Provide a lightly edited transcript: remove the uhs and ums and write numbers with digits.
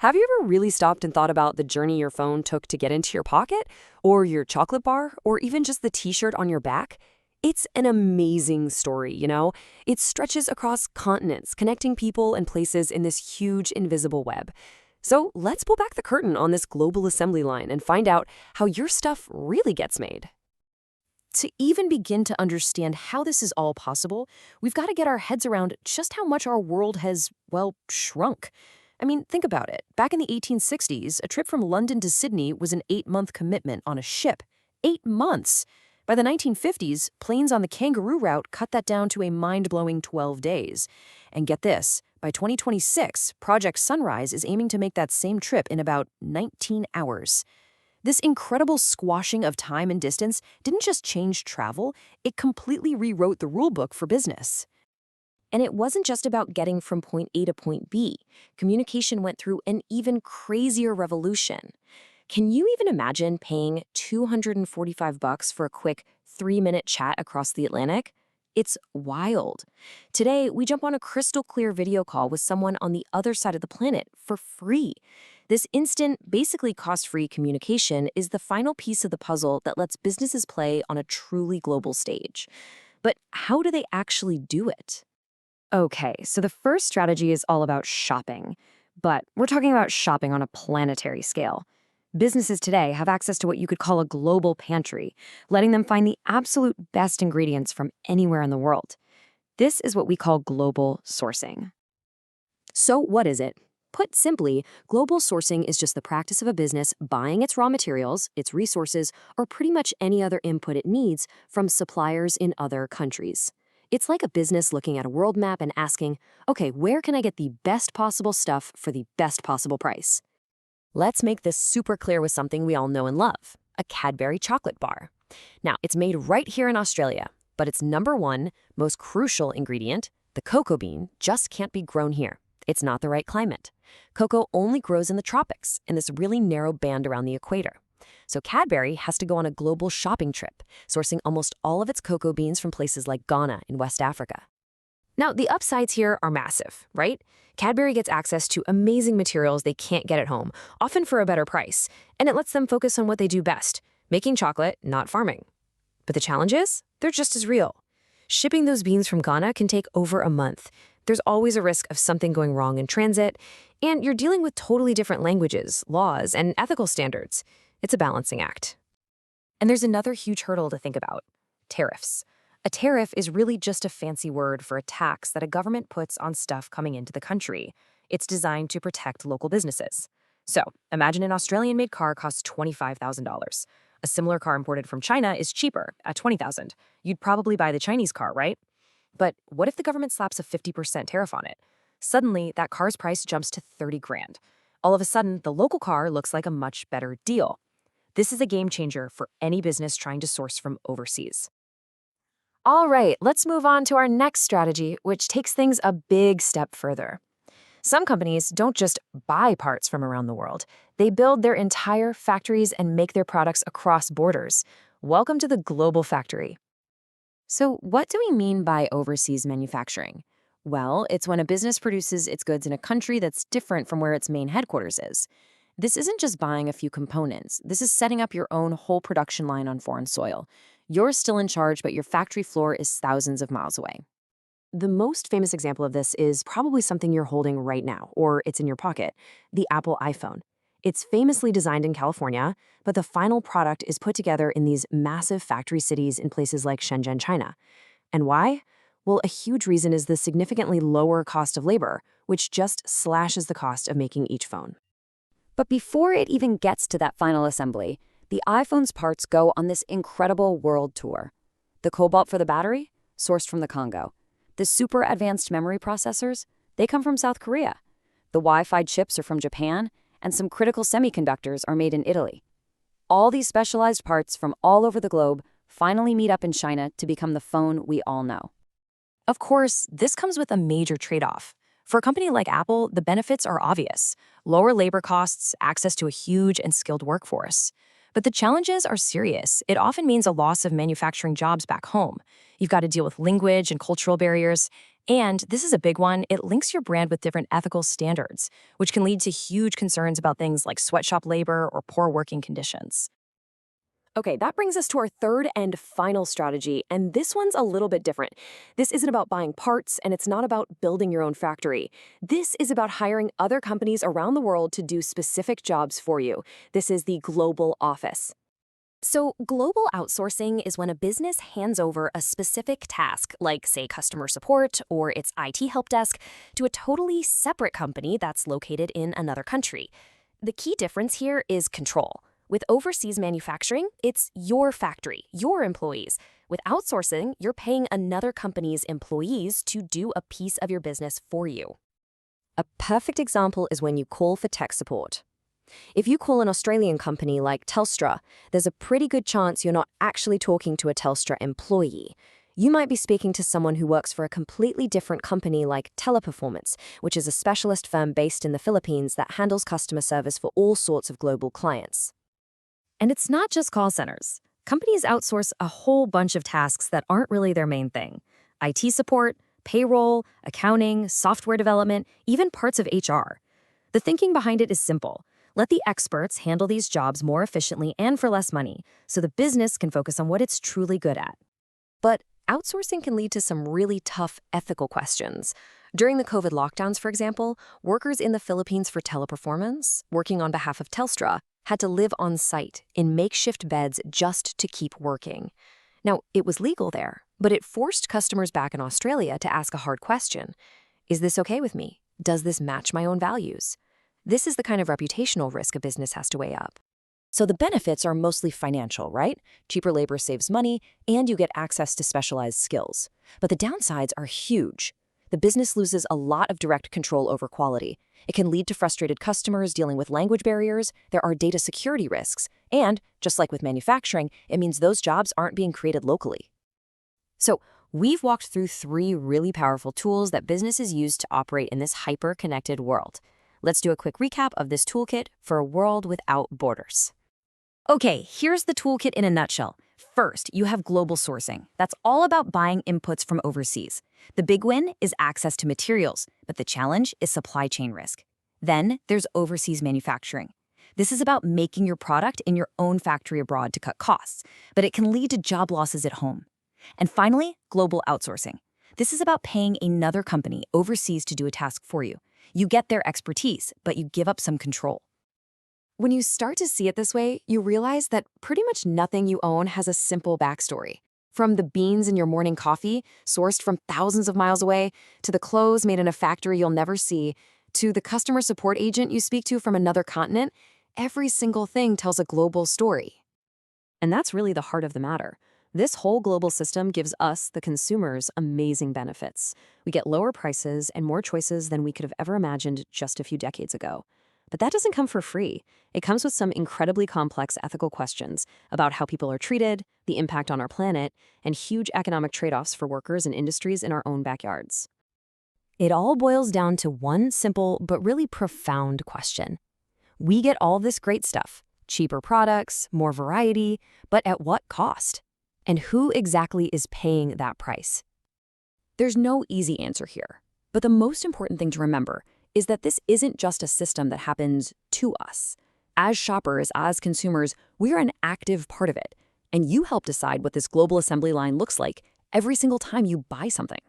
Have you ever really stopped and thought about the journey your phone took to get into your pocket, or your chocolate bar, or even just the t-shirt on your back? It's an amazing story, you know? It stretches across continents, connecting people and places in this huge invisible web. So let's pull back the curtain on this global assembly line and find out how your stuff really gets made. To even begin to understand how this is all possible, we've got to get our heads around just how much our world has, well, shrunk. I mean, think about it. Back in the 1860s, a trip from London to Sydney was an 8-month commitment on a ship. 8 months! By the 1950s, planes on the Kangaroo route cut that down to a mind-blowing 12 days. And get this, by 2026, Project Sunrise is aiming to make that same trip in about 19 hours. This incredible squashing of time and distance didn't just change travel, it completely rewrote the rulebook for business. And it wasn't just about getting from point A to point B. Communication went through an even crazier revolution. Can you even imagine paying $245 for a quick 3-minute chat across the Atlantic? It's wild. Today, we jump on a crystal clear video call with someone on the other side of the planet for free. This instant, basically cost-free communication is the final piece of the puzzle that lets businesses play on a truly global stage. But how do they actually do it? Okay, so the first strategy is all about shopping. But we're talking about shopping on a planetary scale. Businesses today have access to what you could call a global pantry, letting them find the absolute best ingredients from anywhere in the world. This is what we call global sourcing. So what is it? Put simply, global sourcing is just the practice of a business buying its raw materials, its resources, or pretty much any other input it needs from suppliers in other countries. It's like a business looking at a world map and asking, okay, where can I get the best possible stuff for the best possible price? Let's make this super clear with something we all know and love, a Cadbury chocolate bar. Now, it's made right here in Australia, but its number one, most crucial ingredient, the cocoa bean, just can't be grown here. It's not the right climate. Cocoa only grows in the tropics, in this really narrow band around the equator. So Cadbury has to go on a global shopping trip, sourcing almost all of its cocoa beans from places like Ghana in West Africa. Now, the upsides here are massive, right? Cadbury gets access to amazing materials they can't get at home, often for a better price, and it lets them focus on what they do best, making chocolate, not farming. But the challenge is, they're just as real. Shipping those beans from Ghana can take over a month. There's always a risk of something going wrong in transit, and you're dealing with totally different languages, laws, and ethical standards. It's a balancing act. And there's another huge hurdle to think about: tariffs. A tariff is really just a fancy word for a tax that a government puts on stuff coming into the country. It's designed to protect local businesses. So, imagine an Australian-made car costs $25,000. A similar car imported from China is cheaper, at $20,000. You'd probably buy the Chinese car, right? But what if the government slaps a 50% tariff on it? Suddenly, that car's price jumps to $30,000. All of a sudden, the local car looks like a much better deal. This is a game changer for any business trying to source from overseas. All right, let's move on to our next strategy, which takes things a big step further. Some companies don't just buy parts from around the world. They build their entire factories and make their products across borders. Welcome to the global factory. So what do we mean by overseas manufacturing? Well, it's when a business produces its goods in a country that's different from where its main headquarters is. This isn't just buying a few components. This is setting up your own whole production line on foreign soil. You're still in charge, but your factory floor is thousands of miles away. The most famous example of this is probably something you're holding right now, or it's in your pocket, the Apple iPhone. It's famously designed in California, but the final product is put together in these massive factory cities in places like Shenzhen, China. And why? Well, a huge reason is the significantly lower cost of labor, which just slashes the cost of making each phone. But before it even gets to that final assembly, the iPhone's parts go on this incredible world tour. The cobalt for the battery? Sourced from the Congo. The super advanced memory processors? They come from South Korea. The Wi-Fi chips are from Japan, and some critical semiconductors are made in Italy. All these specialized parts from all over the globe finally meet up in China to become the phone we all know. Of course, this comes with a major trade-off. For a company like Apple, the benefits are obvious: lower labor costs, access to a huge and skilled workforce. But the challenges are serious. It often means a loss of manufacturing jobs back home. You've got to deal with language and cultural barriers, And this is a big one, it links your brand with different ethical standards, which can lead to huge concerns about things like sweatshop labor or poor working conditions. Okay, that brings us to our third and final strategy, and this one's a little bit different. This isn't about buying parts, and it's not about building your own factory. This is about hiring other companies around the world to do specific jobs for you. This is the global office. So, global outsourcing is when a business hands over a specific task, like, say, customer support or its IT help desk, to a totally separate company that's located in another country. The key difference here is control. With overseas manufacturing, it's your factory, your employees. With outsourcing, you're paying another company's employees to do a piece of your business for you. A perfect example is when you call for tech support. If you call an Australian company like Telstra, there's a pretty good chance you're not actually talking to a Telstra employee. You might be speaking to someone who works for a completely different company like Teleperformance, which is a specialist firm based in the Philippines that handles customer service for all sorts of global clients. And it's not just call centers. Companies outsource a whole bunch of tasks that aren't really their main thing. IT support, payroll, accounting, software development, even parts of HR. The thinking behind it is simple. Let the experts handle these jobs more efficiently and for less money, so the business can focus on what it's truly good at. But outsourcing can lead to some really tough ethical questions. During the COVID lockdowns, for example, workers in the Philippines for Teleperformance, working on behalf of Telstra, had to live on site in makeshift beds just to keep working. Now, it was legal there, but it forced customers back in Australia to ask a hard question. Is this okay with me? Does this match my own values? This is the kind of reputational risk a business has to weigh up. So the benefits are mostly financial, right? Cheaper labor saves money, and you get access to specialized skills. But the downsides are huge. The business loses a lot of direct control over quality. It can lead to frustrated customers dealing with language barriers, there are data security risks, and, just like with manufacturing, it means those jobs aren't being created locally. So, we've walked through 3 really powerful tools that businesses use to operate in this hyper-connected world. Let's do a quick recap of this toolkit for a world without borders. Okay, here's the toolkit in a nutshell. First, you have global sourcing. That's all about buying inputs from overseas. The big win is access to materials, but the challenge is supply chain risk. Then there's overseas manufacturing. This is about making your product in your own factory abroad to cut costs, but it can lead to job losses at home. And finally, global outsourcing. This is about paying another company overseas to do a task for you. You get their expertise, but you give up some control. When you start to see it this way, you realize that pretty much nothing you own has a simple backstory. From the beans in your morning coffee, sourced from thousands of miles away, to the clothes made in a factory you'll never see, to the customer support agent you speak to from another continent, every single thing tells a global story. And that's really the heart of the matter. This whole global system gives us, the consumers, amazing benefits. We get lower prices and more choices than we could have ever imagined just a few decades ago. But that doesn't come for free. It comes with some incredibly complex ethical questions about how people are treated, the impact on our planet, and huge economic trade-offs for workers and industries in our own backyards. It all boils down to one simple but really profound question. We get all this great stuff, cheaper products, more variety, but at what cost? And who exactly is paying that price? There's no easy answer here, but the most important thing to remember is that this isn't just a system that happens to us. As shoppers, as consumers, we're an active part of it, and you help decide what this global assembly line looks like every single time you buy something.